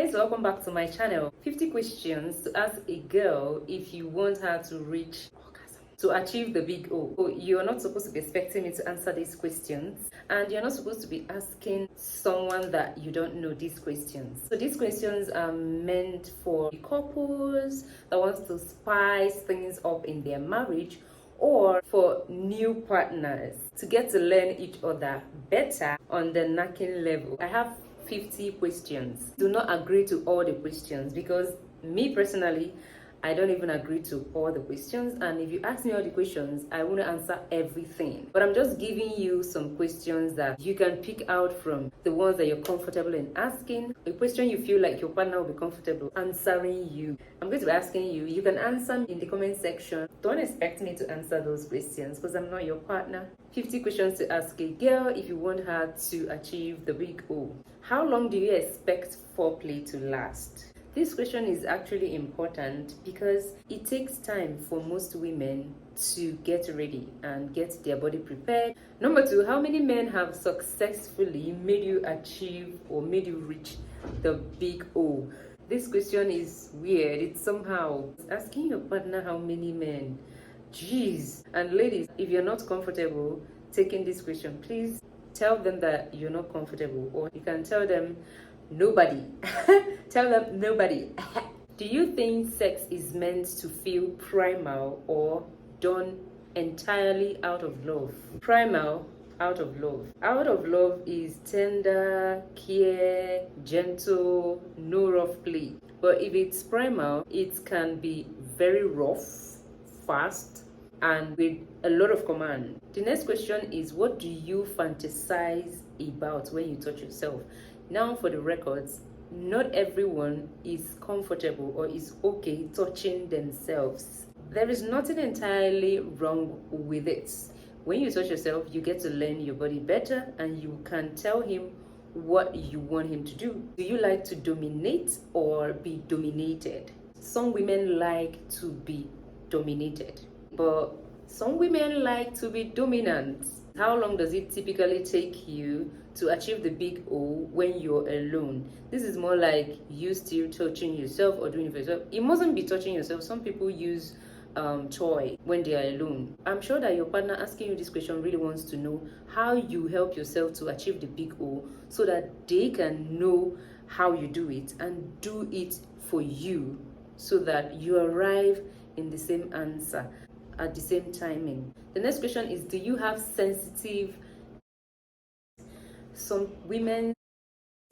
Guys, welcome back to my channel. 50 questions to ask a girl if you want her to reach orgasm, to achieve the big O. So you're not supposed to be expecting me to answer these questions, and you're not supposed to be asking someone that you don't know these questions. So these questions are meant for couples that wants to spice things up in their marriage, or for new partners to get to learn each other better on the knacking level. I have 50 questions. Do not agree to all the questions, because me personally, I don't even agree to all the questions, and if you ask me all the questions, I won't answer everything. But I'm just giving you some questions that you can pick out from, the ones that you're comfortable in asking, a question you feel like your partner will be comfortable answering you. I'm going to be asking you. You can answer in the comment section. Don't expect me to answer those questions because I'm not your partner. 50 questions to ask a girl if you want her to achieve the big O. How long do you expect foreplay to last? This question is actually important because it takes time for most women to get ready and get their body prepared. Number 2, how many men have successfully made you achieve or made you reach the big O? This question is weird. It's somehow asking your partner how many men. Jeez. And ladies, if you're not comfortable taking this question, please tell them that you're not comfortable, or you can tell them nobody. Tell them nobody. Do you think sex is meant to feel primal or done entirely out of love? Primal, out of love. Out of love is tender, care, gentle, no rough play. But if it's primal, it can be very rough, fast, and with a lot of command. The next question is, what do you fantasize about when you touch yourself? Now, for the records, not everyone is comfortable or is okay touching themselves. There is nothing entirely wrong with it. When you touch yourself, you get to learn your body better, and you can tell him what you want him to do. Do you like to dominate or be dominated? Some women like to be dominated, but some women like to be dominant. How long does it typically take you to achieve the big O when you're alone? This is more like you still touching yourself or doing it for yourself. It mustn't be touching yourself. Some people use toy when they are alone. I'm sure that your partner asking you this question really wants to know how you help yourself to achieve the big O, so that they can know how you do it and do it for you, so that you arrive in the same answer at the same timing. The next question is, do you have sensitive? Some women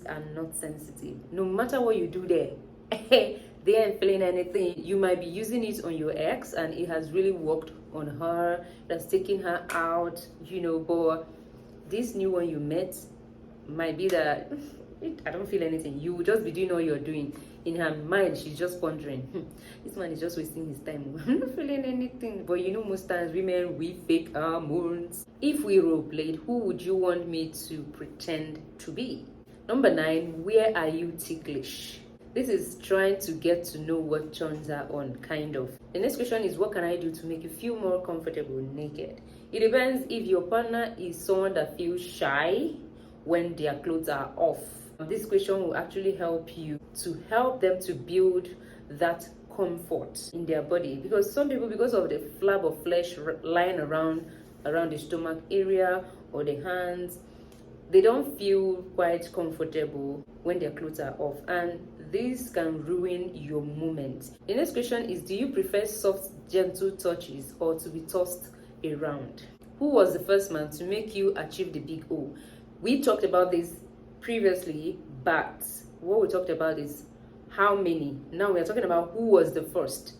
are not sensitive. No matter what you do there, they ain't feeling anything. You might be using it on your ex and it has really worked on her, that's taking her out, but this new one you met might be that I don't feel anything. You will just be doing all you're doing. In her mind, she's just wondering, this man is just wasting his time. I'm not feeling anything. But most times women, we fake hormones. If we role played, who would you want me to pretend to be? Number 9, where are you ticklish? This is trying to get to know what turns her on, kind of. The next question is, what can I do to make you feel more comfortable naked? It depends. If your partner is someone that feels shy when their clothes are off, this question will actually help you to help them to build that comfort in their body. Because some people, because of the flab of flesh lying around the stomach area or the hands, they don't feel quite comfortable when their clothes are off, and this can ruin your moment. The next question is, do you prefer soft, gentle touches or to be tossed around? Who was the first man to make you achieve the big O? We talked about this previously, but what we talked about is how many. Now we are talking about who was the first.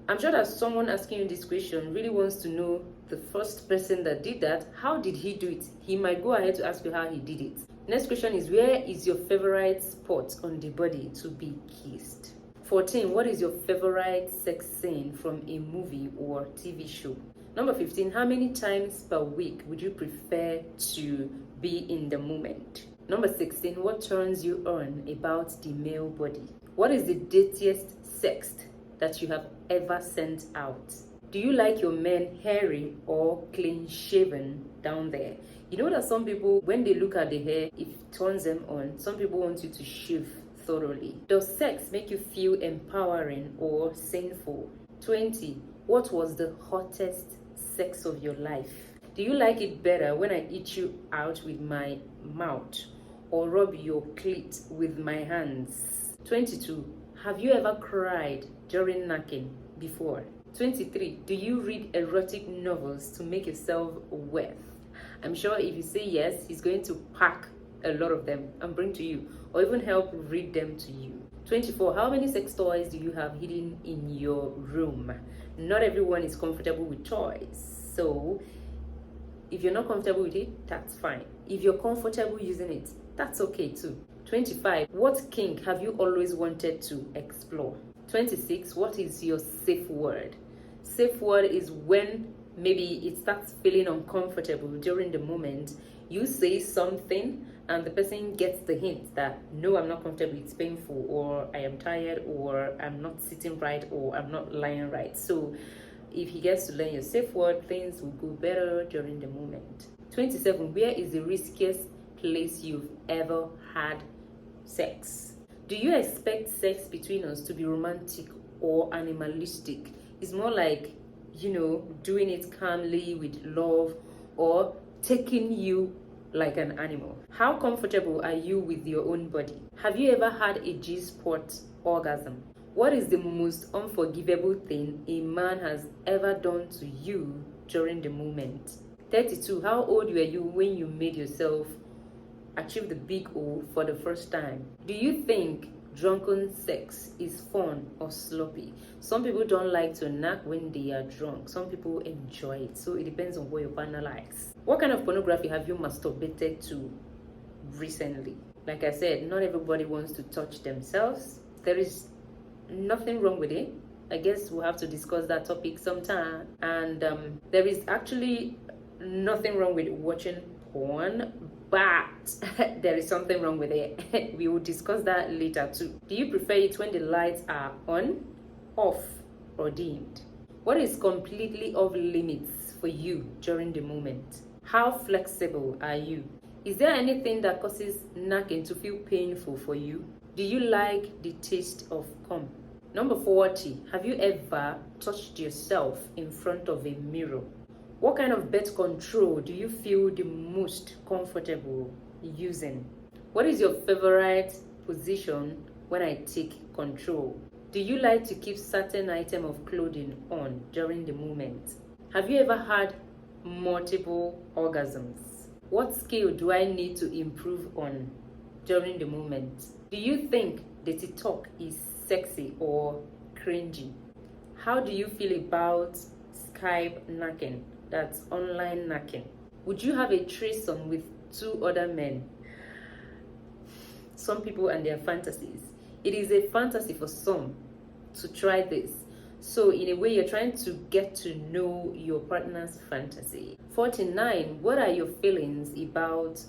I'm sure that someone asking you this question really wants to know the first person that did that. How did he do it? He might go ahead to ask you how he did it. Next question is, where is your favorite spot on the body to be kissed? 14, what is your favorite sex scene from a movie or TV show? Number 15, how many times per week would you prefer to be in the moment? Number 16, what turns you on about the male body? What is the dirtiest sex that you have ever sent out? Do you like your men hairy or clean shaven down there? You know that some people, when they look at the hair, it turns them on. Some people want you to shave thoroughly? Does sex make you feel empowering or sinful? 20. What was the hottest sex of your life? Do you like it better when I eat you out with my mouth or rub your clit with my hands? 22. Have you ever cried during knacking before? 23. Do you read erotic novels to make yourself wet? I'm sure if you say yes, he's going to pack a lot of them and bring to you, or even help read them to you. 24. How many sex toys do you have hidden in your room? Not everyone is comfortable with toys, so if you're not comfortable with it, that's fine. If you're comfortable using it, that's okay too. 25. What kink have you always wanted to explore? 26. What is your safe word? Safe word is when maybe it starts feeling uncomfortable during the moment. You say something and the person gets the hint that no, I'm not comfortable, it's painful, or I am tired, or I'm not sitting right, or I'm not lying right. So if he gets to learn your safe word, things will go better during the moment. 27. Where is the riskiest place you've ever had sex? Do you expect sex between us to be romantic or animalistic? It's more like, doing it calmly with love, or taking you like an animal. How comfortable are you with your own body? Have you ever had a G-spot orgasm? What is the most unforgivable thing a man has ever done to you during the moment? 32. How old were you when you made yourself achieve the big O for the first time? Do you think drunken sex is fun or sloppy? Some people don't like to knack when they are drunk. Some people enjoy it. So it depends on what your partner likes. What kind of pornography have you masturbated to recently? Like I said, not everybody wants to touch themselves. There is nothing wrong with it. I guess we'll have to discuss that topic sometime. And there is actually nothing wrong with watching porn, but there is something wrong with it. We will discuss that later too. Do you prefer it when the lights are on, off, or dimmed? What is completely off limits for you during the moment? How flexible are you? Is there anything that causes knacking to feel painful for you? Do you like the taste of cum? Number 40. Have you ever touched yourself in front of a mirror? What kind of birth control do you feel the most comfortable using? What is your favorite position when I take control? Do you like to keep certain item of clothing on during the moment? Have you ever had multiple orgasms? What skill do I need to improve on during the moment? Do you think dirty talk is sexy or cringy? How do you feel about Skype knacking? That's online knacking. Would you have a threesome with 2 other men? Some people and their fantasies. It is a fantasy for some to try this. So in a way, you're trying to get to know your partner's fantasy. 49. What are your feelings about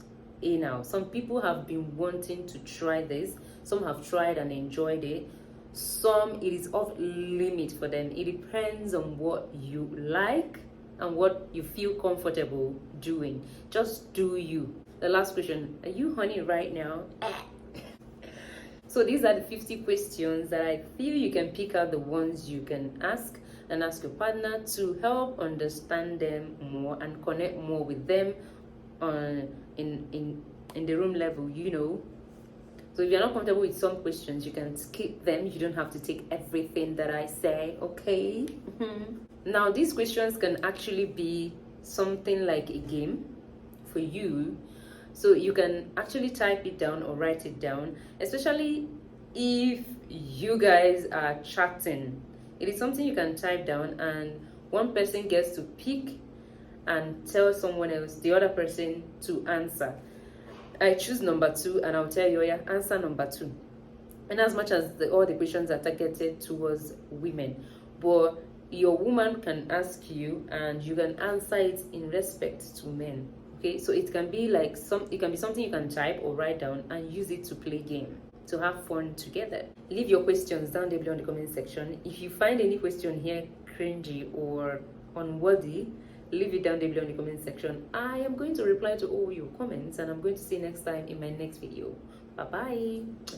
anal? Some people have been wanting to try this. Some have tried and enjoyed it. Some, it is off limit for them. It depends on what you like and what you feel comfortable doing. Just do you. The last question, are you horny right now? So these are the 50 questions that I feel you can pick out the ones you can ask and ask your partner to help understand them more and connect more with them in the room level, So if you're not comfortable with some questions, you can skip them. You don't have to take everything that I say, okay? Now, these questions can actually be something like a game for you. So you can actually type it down or write it down, especially if you guys are chatting. It is something you can type down and one person gets to pick and tell someone else, the other person, to answer. I choose number 2 and I'll tell you, yeah, answer number 2. And as much as all the questions are targeted towards women, but your woman can ask you and you can answer it in respect to men. Okay, so it can be like it can be something you can type or write down and use it to play game, to have fun together. Leave your questions down there below in the comment section. If you find any question here cringy or unworthy, leave it down there below in the comment section. I am going to reply to all your comments and I'm going to see you next time in my next video. Bye bye.